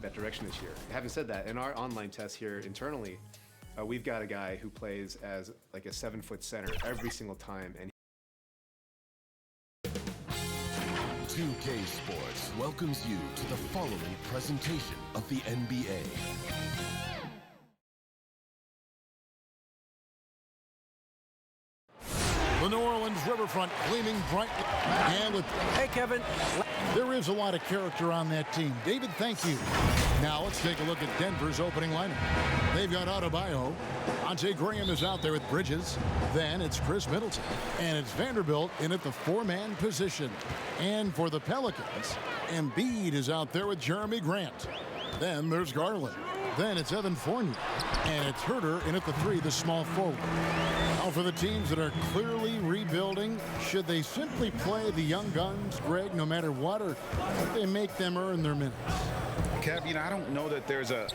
That direction this year. Having said that, in our online test here internally, we've got a guy who plays as like a 7-foot center every single time, and 2K Sports welcomes you to the following presentation of the NBA. The New Orleans riverfront gleaming brightly. And with hey, Kevin. There is a lot of character on that team. David, thank you. Now let's take a look at Denver's opening lineup. They've got Adebayo. Ante Graham is out there with Bridges. Then it's Chris Middleton. And it's Vanderbilt in at the 4-man position. And for the Pelicans, Embiid is out there with Jeremy Grant. Then there's Garland. Then it's Evan Fournier. And it's Herter in at the 3, the small forward. Now for the teams that are clearly rebuilding, should they simply play the young guns, Greg, no matter what, or should they make them earn their minutes? Kev, I don't know that there's a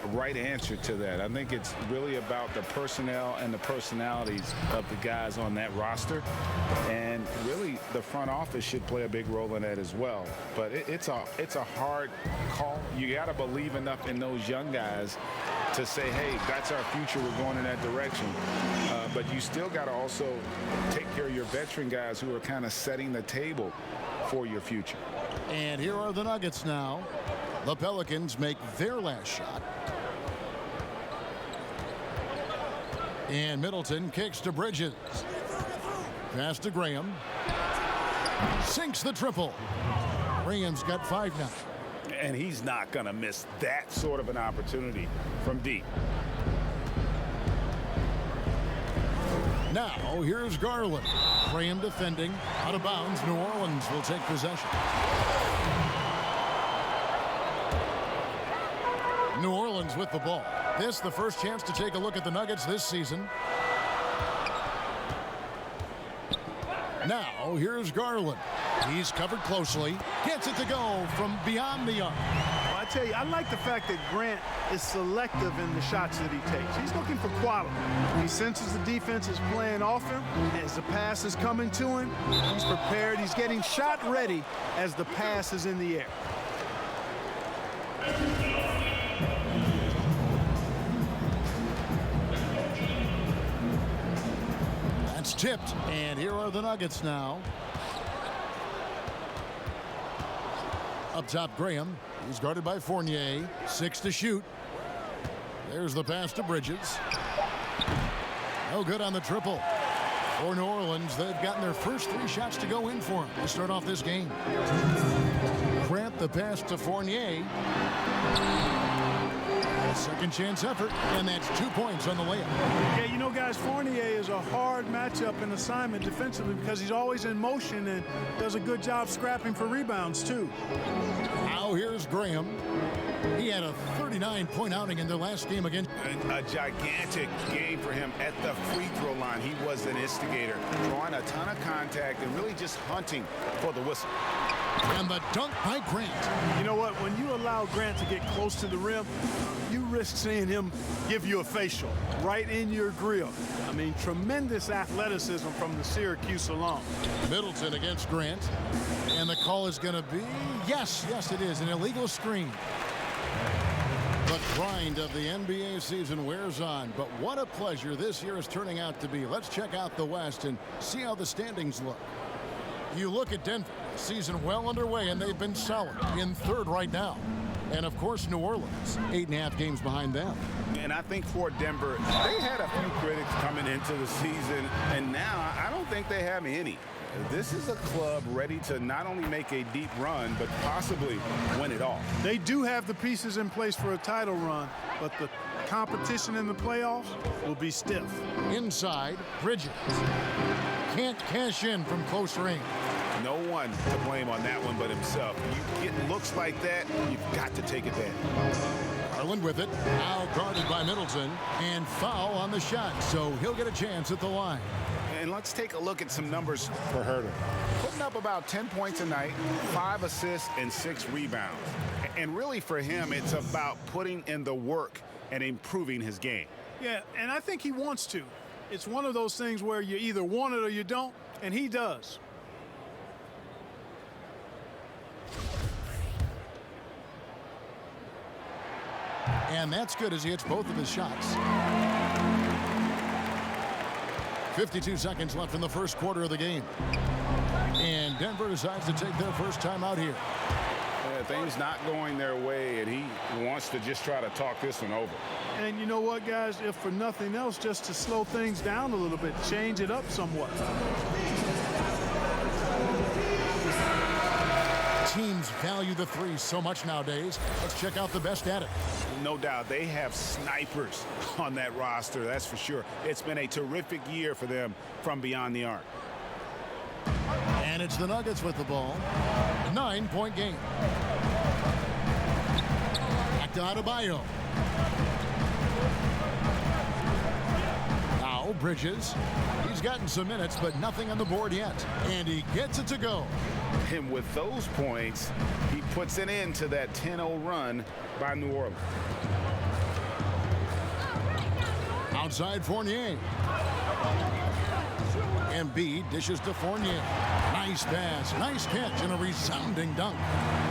right answer to that. I think it's really about the personnel and the personalities of the guys on that roster. And really, the front office should play a big role in that as well. But it's a hard call. You got to believe enough in those young guys to say, hey, that's our future. We're going in that direction. But you still got to also take care of your veteran guys who are kind of setting the table for your future. And here are the Nuggets now. The Pelicans make their last shot. And Middleton kicks to Bridges. Pass to Graham. Sinks the triple. Graham's got 5 now. And he's not going to miss that sort of an opportunity from deep. Now, here's Garland. Graham defending. Out of bounds. New Orleans will take possession. New Orleans with the ball. This the first chance to take a look at the Nuggets this season. Now, here's Garland. He's covered closely. Gets it to go from beyond the arc. Well, I tell you, I like the fact that Grant is selective in the shots that he takes. He's looking for quality. He senses the defense is playing off him. As the pass is coming to him, he's prepared. He's getting shot ready as the pass is in the air. That's tipped. And here are the Nuggets now. Up top, Graham. He's guarded by Fournier. 6 to shoot. There's the pass to Bridges. No good on the triple. For New Orleans, they've gotten their first 3 shots to go in for him to start off this game. Grant the pass to Fournier. Second chance effort, and that's 2 points on the layup. Yeah, you know, guys, Fournier is a hard matchup in assignment defensively because he's always in motion and does a good job scrapping for rebounds, too. Now here's Graham. He had a 39-point outing in their last game against. A gigantic game for him at the free throw line. He was an instigator, drawing a ton of contact and really just hunting for the whistle. And the dunk by Grant. You know what? When you allow Grant to get close to the rim, you risk seeing him give you a facial right in your grill. I mean, tremendous athleticism from the Syracuse alum. Middleton against Grant. And the call is going to be, yes, it is, an illegal screen. The grind of the NBA season wears on, but what a pleasure this year is turning out to be. Let's check out the West and see how the standings look. You look at Denver, season well underway, and they've been solid in 3rd right now. And, of course, New Orleans, 8.5 games behind them. And I think for Denver, they had a few critics coming into the season, and now I don't think they have any. This is a club ready to not only make a deep run, but possibly win it all. They do have the pieces in place for a title run, but the competition in the playoffs will be stiff. Inside, Bridges. Can't cash in from close range. No one to blame on that one but himself. You get looks like that, you've got to take advantage. Garland with it. Now guarded by Middleton. And foul on the shot, so he'll get a chance at the line. And let's take a look at some numbers for Herter. Putting up about 10 points a night, 5 assists, and 6 rebounds. And really for him, it's about putting in the work and improving his game. Yeah, and I think he wants to. It's one of those things where you either want it or you don't, and he does. And that's good as he hits both of his shots. 52 seconds left in the first quarter of the game. And Denver decides to take their first time out here. Yeah, things not going their way, and he wants to just try to talk this one over. And you know what, guys? If for nothing else, just to slow things down a little bit, change it up somewhat. Teams value the three so much nowadays. Let's check out the best at it. No doubt, they have snipers on that roster, that's for sure. It's been a terrific year for them from beyond the arc. And it's the Nuggets with the ball. 9-point game. Back to Adebayo. Now Bridges. He's gotten some minutes, but nothing on the board yet. And he gets it to go. And with those points, he puts an end to that 10-0 run by New Orleans. Outside Fournier. Embiid dishes to Fournier. Nice pass, nice catch, and a resounding dunk.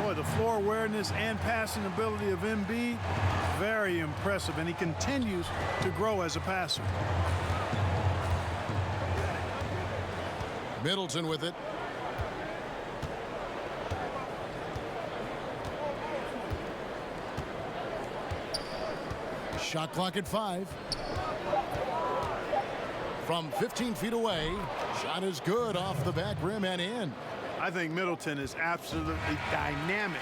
Boy, the floor awareness and passing ability of Embiid, very impressive, and he continues to grow as a passer. Middleton with it. Shot clock at 5. From 15 feet away, shot is good off the back rim and in. I think Middleton is absolutely dynamic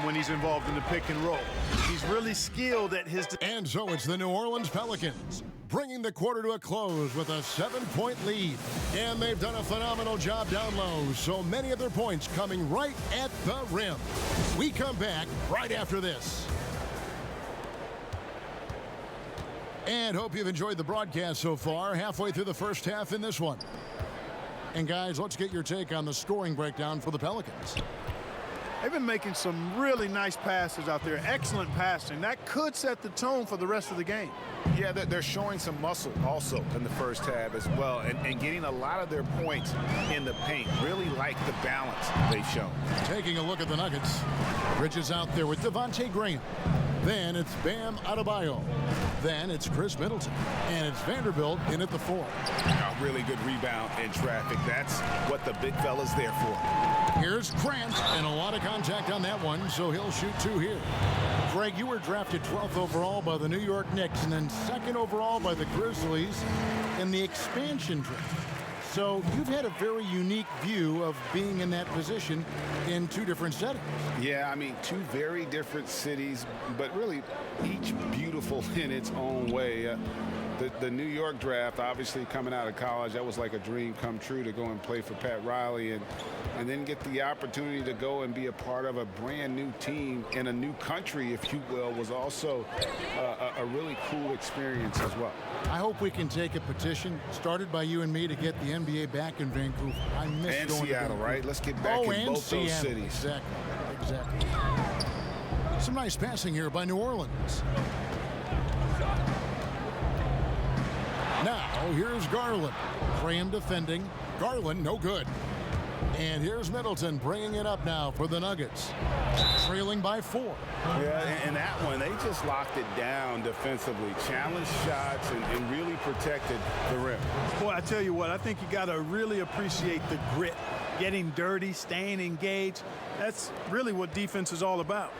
when he's involved in the pick and roll. He's really skilled at his... And so it's the New Orleans Pelicans, bringing the quarter to a close with a 7-point lead. And they've done a phenomenal job down low, so many of their points coming right at the rim. We come back right after this. And hope you've enjoyed the broadcast so far, halfway through the first half in this one. And guys, let's get your take on the scoring breakdown for the Pelicans. They've been making some really nice passes out there. Excellent passing. That could set the tone for the rest of the game. Yeah, they're showing some muscle also in the first half as well, and getting a lot of their points in the paint. Really like the balance they've shown. Taking a look at the Nuggets. Bridges out there with Devontae Graham. Then it's Bam Adebayo. Then it's Chris Middleton. And it's Vanderbilt in at the 4. A really good rebound in traffic. That's what the big fella's there for. Here's Grant, and a lot of contact on that one, so he'll shoot 2 here. Greg, you were drafted 12th overall by the New York Knicks and then 2nd overall by the Grizzlies in the expansion draft. So you've had a very unique view of being in that position in 2 different settings. Yeah, I mean, 2 very different cities, but really each beautiful in its own way. The New York draft, obviously coming out of college, that was like a dream come true to go and play for Pat Riley and then get the opportunity to go and be a part of a brand new team in a new country, if you will, was also a really cool experience as well. I hope we can take a petition started by you and me to get the NBA back in Vancouver. I miss and going Seattle, to right? Let's get back in both those cities. Exactly. Some nice passing here by New Orleans. Now, here's Garland. Graham defending. Garland, no good. And here's Middleton bringing it up now for the Nuggets. Trailing by 4. Yeah, and that one, they just locked it down defensively. Challenged shots and really protected the rim. Boy, I tell you what, I think you got to really appreciate the grit. Getting dirty, staying engaged. That's really what defense is all about.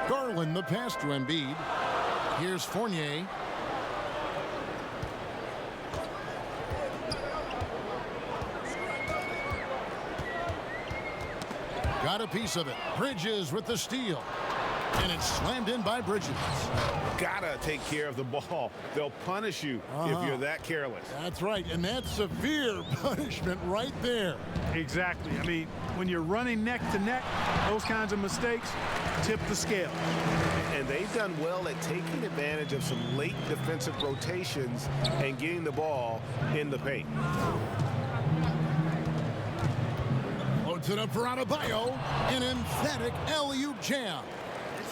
Garland, the pass to Embiid. Here's Fournier. Got a piece of it. Bridges with the steal. And it's slammed in by Bridges. Gotta take care of the ball. They'll punish you if you're that careless. That's right, and that's severe punishment right there. Exactly. I mean, when you're running neck to neck, those kinds of mistakes tip the scale. And they've done well at taking advantage of some late defensive rotations and getting the ball in the paint. Loads it up for Adebayo. An emphatic alley-oop jam.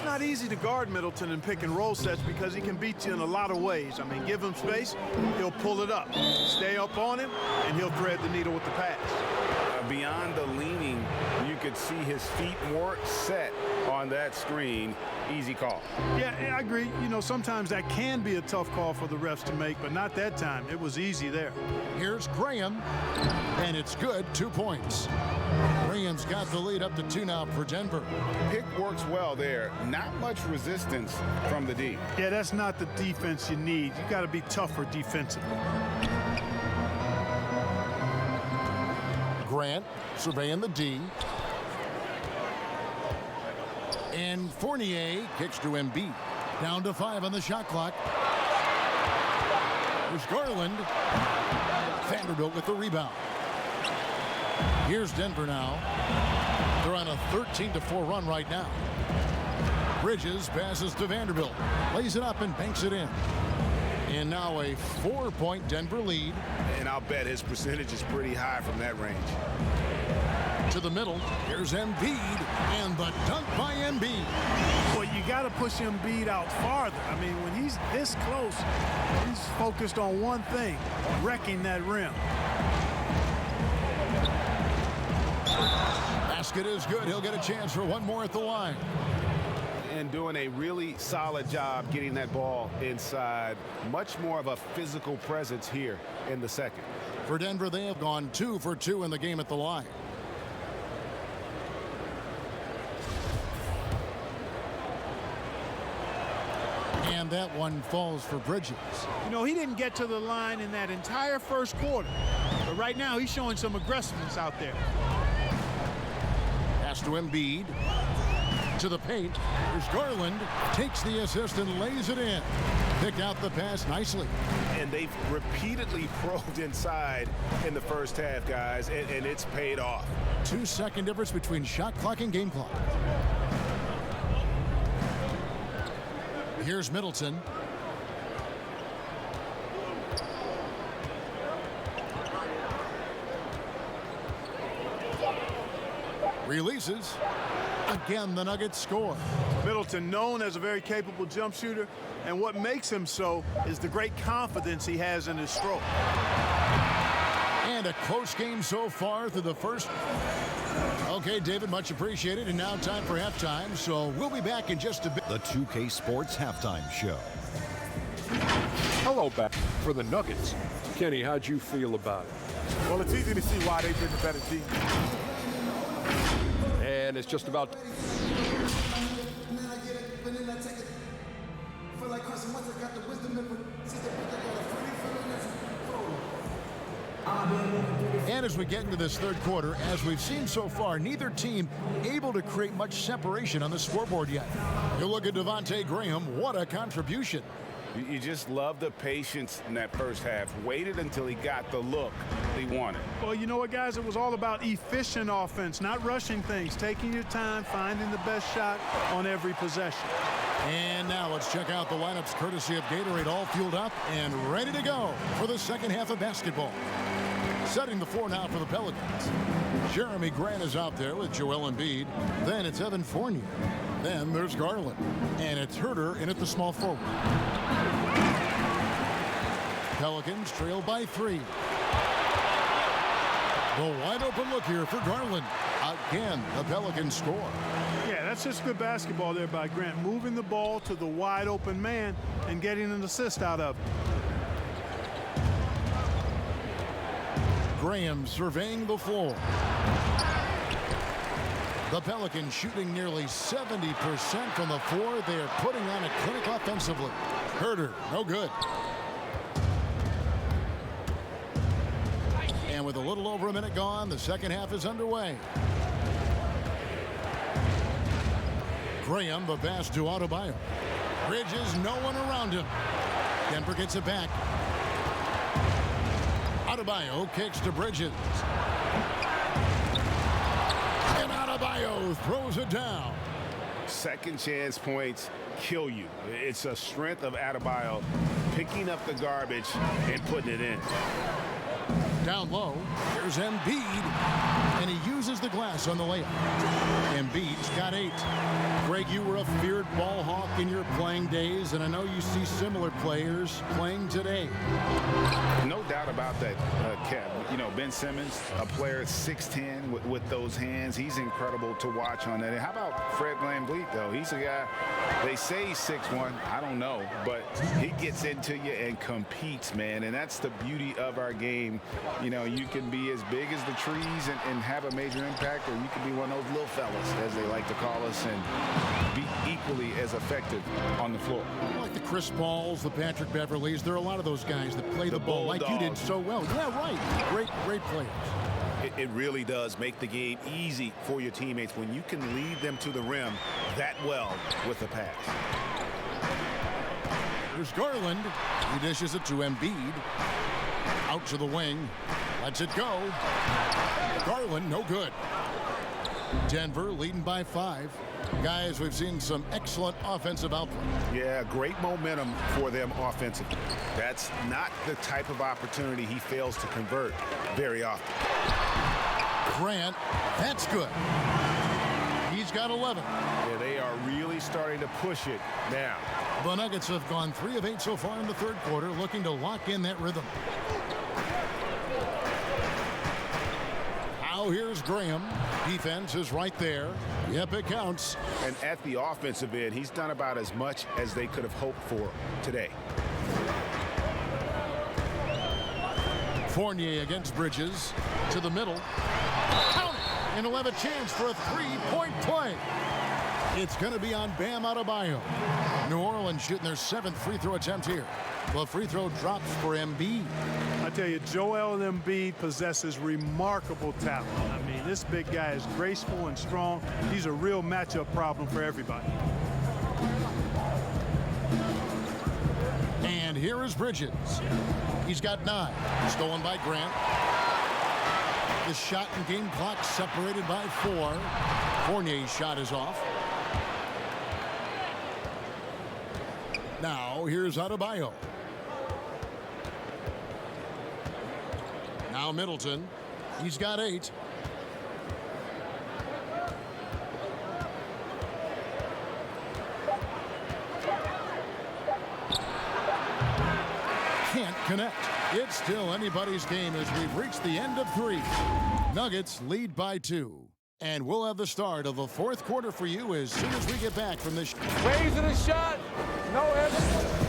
not easy to guard Middleton in pick and roll sets because he can beat you in a lot of ways. I mean, give him space, he'll pull it up. Stay up on him, and he'll thread the needle with the pass. Beyond the leaning, you could see his feet weren't set on that screen. Easy call. Yeah, I agree. You know, sometimes that can be a tough call for the refs to make, but not that time. It was easy there. Here's Graham, and it's good, 2 points. Graham's got the lead up to 2 now for Denver. Pick works well there. Not much resistance from the D. Yeah, that's not the defense you need. You got to be tougher defensively. Grant surveying the D. And Fournier kicks to Embiid. Down to 5 on the shot clock. There's Garland. Vanderbilt with the rebound. Here's Denver now. They're on a 13-4 run right now. Bridges passes to Vanderbilt. Lays it up and banks it in. And now a 4-point Denver lead. And I'll bet his percentage is pretty high from that range. To the middle. Here's Embiid. And the dunk by Embiid. Well, you got to push Embiid out farther. I mean, when he's this close, he's focused on one thing, wrecking that rim. Basket is good. He'll get a chance for one more at the line. And doing a really solid job getting that ball inside. Much more of a physical presence here in the second. For Denver, they have gone 2 for 2 in the game at the line. And that one falls for Bridges. You know, he didn't get to the line in that entire first quarter. But right now, he's showing some aggressiveness out there. Pass to Embiid. To the paint. Here's Garland. Takes the assist and lays it in. Picked out the pass nicely. And they've repeatedly probed inside in the first half, guys, and it's paid off. 2-second difference between shot clock and game clock. Here's Middleton. Releases. Again, the Nuggets score. Middleton, known as a very capable jump shooter, and what makes him so is the great confidence he has in his stroke. And a close game so far through the first. Okay, David, much appreciated. And now time for halftime, so we'll be back in just a bit. The 2K Sports Halftime Show. Hello back for the Nuggets. Kenny, how'd you feel about it? Well, it's easy to see why they've been the better team. And it's just about... And as we get into this third quarter, as we've seen so far, neither team able to create much separation on the scoreboard yet. You look at Devontae Graham, what a contribution. You just love the patience in that first half. Waited until he got the look he wanted. Well, you know what, guys? It was all about efficient offense, not rushing things, taking your time, finding the best shot on every possession. And now let's check out the lineups courtesy of Gatorade, all fueled up and ready to go for the second half of basketball. Setting the floor now for the Pelicans. Jeremy Grant is out there with Joel Embiid. Then it's Evan Fournier. Then there's Garland. And it's Herter in at the small forward. Pelicans trail by 3. The wide open look here for Garland. Again, the Pelicans score. Yeah, that's just good basketball there by Grant, moving the ball to the wide open man and getting an assist out of it. Graham surveying the floor. The Pelicans shooting nearly 70% from the floor. They are putting on a clinic offensively. Herter, no good. And with a little over a minute gone, the second half is underway. Graham, the pass to Adebayo. Bridges, no one around him. Denver gets it back. Adebayo kicks to Bridges. And Adebayo throws it down. Second chance points kill you. It's a strength of Adebayo picking up the garbage and putting it in. Down low, here's Embiid, and he uses the glass on the layup. Embiid's got 8. Greg, you were a feared ball hawk in your playing days, and I know you see similar players playing today. No doubt about that, Kev. You know, Ben Simmons, a player 6'10", with those hands. He's incredible to watch on that. And how about Fred VanVleet, though? He's a guy, they say he's 6'1". I don't know, but he gets into you and competes, man. And that's the beauty of our game. You know, you can be as big as the trees and have a major impact, or you can be one of those little fellas, as they like to call us, and be equally as effective on the floor. Like the Chris Pauls, the Patrick Beverleys, there are a lot of those guys that play the ball like you did so well. Yeah, right. Great players. It really does make the game easy for your teammates when you can lead them to the rim that well with the pass. Here's Garland. He dishes it to Embiid. Out to the wing. Lets it go. Garland, no good. Denver leading by 5. Guys, we've seen some excellent offensive output. Yeah, great momentum for them offensively. That's not the type of opportunity he fails to convert very often. Grant, that's good. He's got 11. Yeah, they are really starting to push it now. The Nuggets have gone 3 of 8 so far in the third quarter, looking to lock in that rhythm. Now here's Graham. Defense is right there. Yep, it counts. And at the offensive end, he's done about as much as they could have hoped for today. Fournier against Bridges to the middle. Count it! And he'll have a chance for a 3-point play. It's going to be on Bam Adebayo. New Orleans shooting their 7th free throw attempt here. The free throw drops for Embiid. I tell you, Joel Embiid possesses remarkable talent. I mean, this big guy is graceful and strong. He's a real matchup problem for everybody. And here is Bridges. He's got 9. Stolen by Grant. The shot and game clock separated by 4. Fournier's shot is off. Now here's Adebayo. Now Middleton. He's got 8. Can't connect. It's still anybody's game as we've reached the end of 3. Nuggets lead by 2. And we'll have the start of the fourth quarter for you as soon as we get back from this. Raising a shot. No evidence.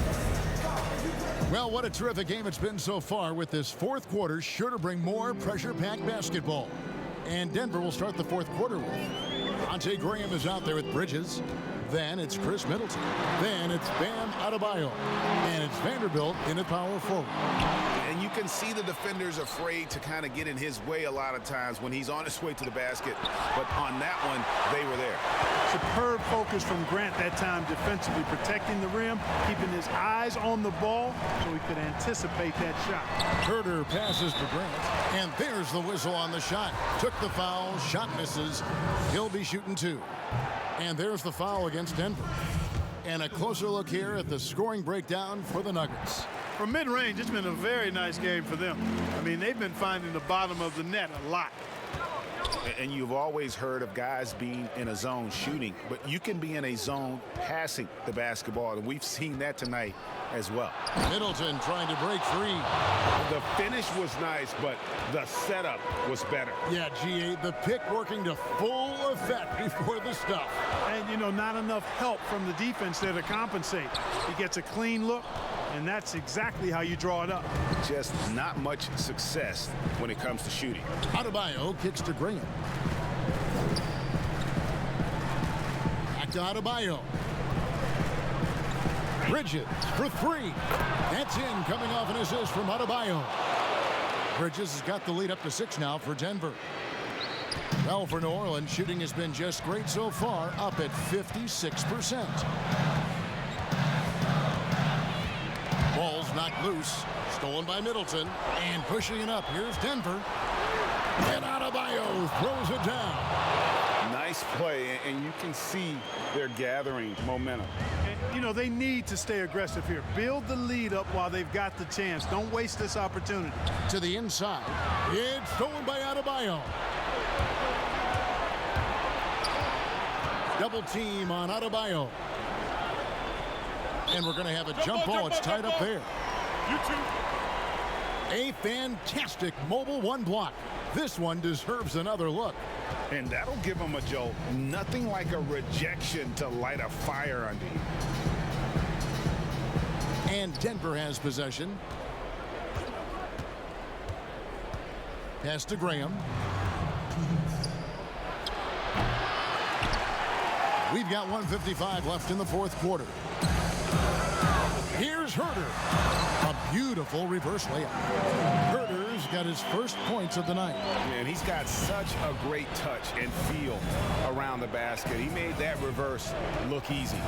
Well, what a terrific game it's been so far, with this fourth quarter sure to bring more pressure-packed basketball. And Denver will start the fourth quarter with Devontae Graham is out there with Bridges. Then it's Chris Middleton. Then it's Bam Adebayo. And it's Vanderbilt in at power forward. And you can see the defenders afraid to kind of get in his way a lot of times when he's on his way to the basket. But on that one, they were there. Superb focus from Grant that time defensively, protecting the rim, keeping his eyes on the ball so he could anticipate that shot. Herter passes to Grant. And there's the whistle on the shot. Took the foul. Shot misses. He'll be shooting 2. And there's the foul against Denver. And a closer look here at the scoring breakdown for the Nuggets. From mid-range, it's been a very nice game for them. I mean, they've been finding the bottom of the net a lot. And you've always heard of guys being in a zone shooting, but you can be in a zone passing the basketball, and we've seen that tonight as well. Middleton trying to break free. The finish was nice, but the setup was better. Yeah, GA, the pick working to full effect before the stuff. And, you know, not enough help from the defense there to compensate. He gets a clean look, and that's exactly how you draw it up. Just not much success when it comes to shooting. Adebayo kicks to Graham. Back to Adebayo. Bridges for 3. That's in, coming off an assist from Adebayo. Bridges has got the lead up to 6 now for Denver. Well, for New Orleans, shooting has been just great so far, up at 56%. Ball's knocked loose, stolen by Middleton, and pushing it up. Here's Denver. And Adebayo throws it down. Nice play, and you can see they're gathering momentum. And, you know, they need to stay aggressive here. Build the lead up while they've got the chance. Don't waste this opportunity. To the inside. It's stolen by Adebayo. Double team on Adebayo. And we're going to have a jump ball. It's tied up there. A fantastic mobile one block. This one deserves another look. And that'll give him a jolt. Nothing like a rejection to light a fire under you. And Denver has possession. Pass to Graham. We've got 1:55 left in the fourth quarter. Here's Herter. A beautiful reverse layup. Herter's got his first points of the night. And he's got such a great touch and feel around the basket. He made that reverse look easy.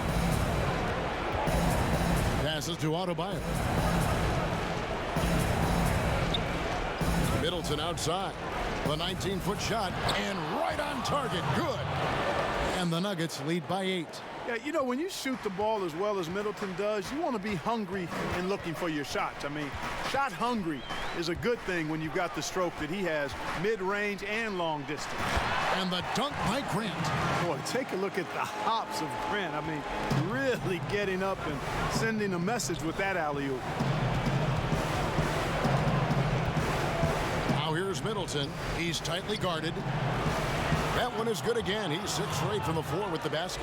Passes to Adebayo. Middleton outside. The 19-foot shot and right on target. Good. And the Nuggets lead by 8. Yeah, you know, when you shoot the ball as well as Middleton does, you want to be hungry and looking for your shots. I mean, shot hungry is a good thing when you've got the stroke that he has, mid-range and long distance. And the dunk by Grant. Boy, take a look at the hops of Grant. I mean, really getting up and sending a message with that alley-oop. Now here's Middleton. He's tightly guarded. That one is good again. He's 6 for 8 from the floor with the basket.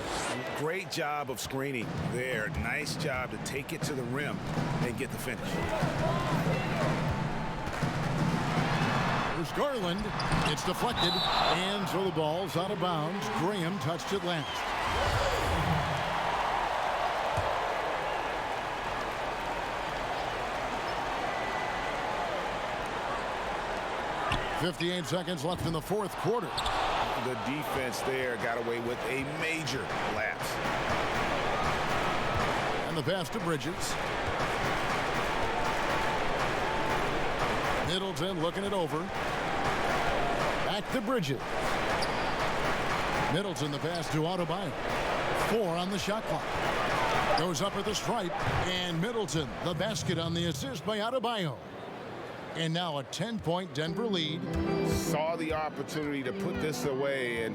Great job of screening there. Nice job to take it to the rim and get the finish. There's Garland. It's deflected. And so the ball's out of bounds. Graham touched it last. .58 seconds left in the fourth quarter. The defense there got away with a major lapse. And the pass to Bridges. Middleton looking it over. Back to Bridges. Middleton, the pass to Adebayo. 4 on the shot clock. Goes up at the stripe. And Middleton, the basket on the assist by Adebayo. And now a 10-point Denver lead. Saw the opportunity to put this away and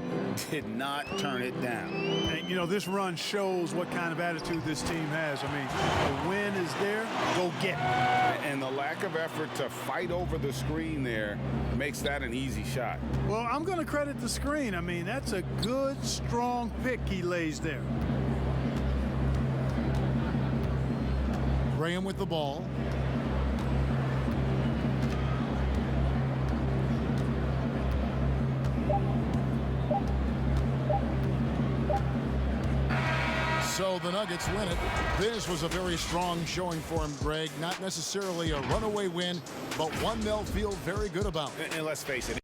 did not turn it down. And, you know, this run shows what kind of attitude this team has. I mean, the win is there, go get it. And the lack of effort to fight over the screen there makes that an easy shot. Well, I'm going to credit the screen. I mean, that's a good, strong pick he lays there. Graham with the ball. So the Nuggets win it. This was a very strong showing for him, Greg. Not necessarily a runaway win, but one they'll feel very good about. And let's face it.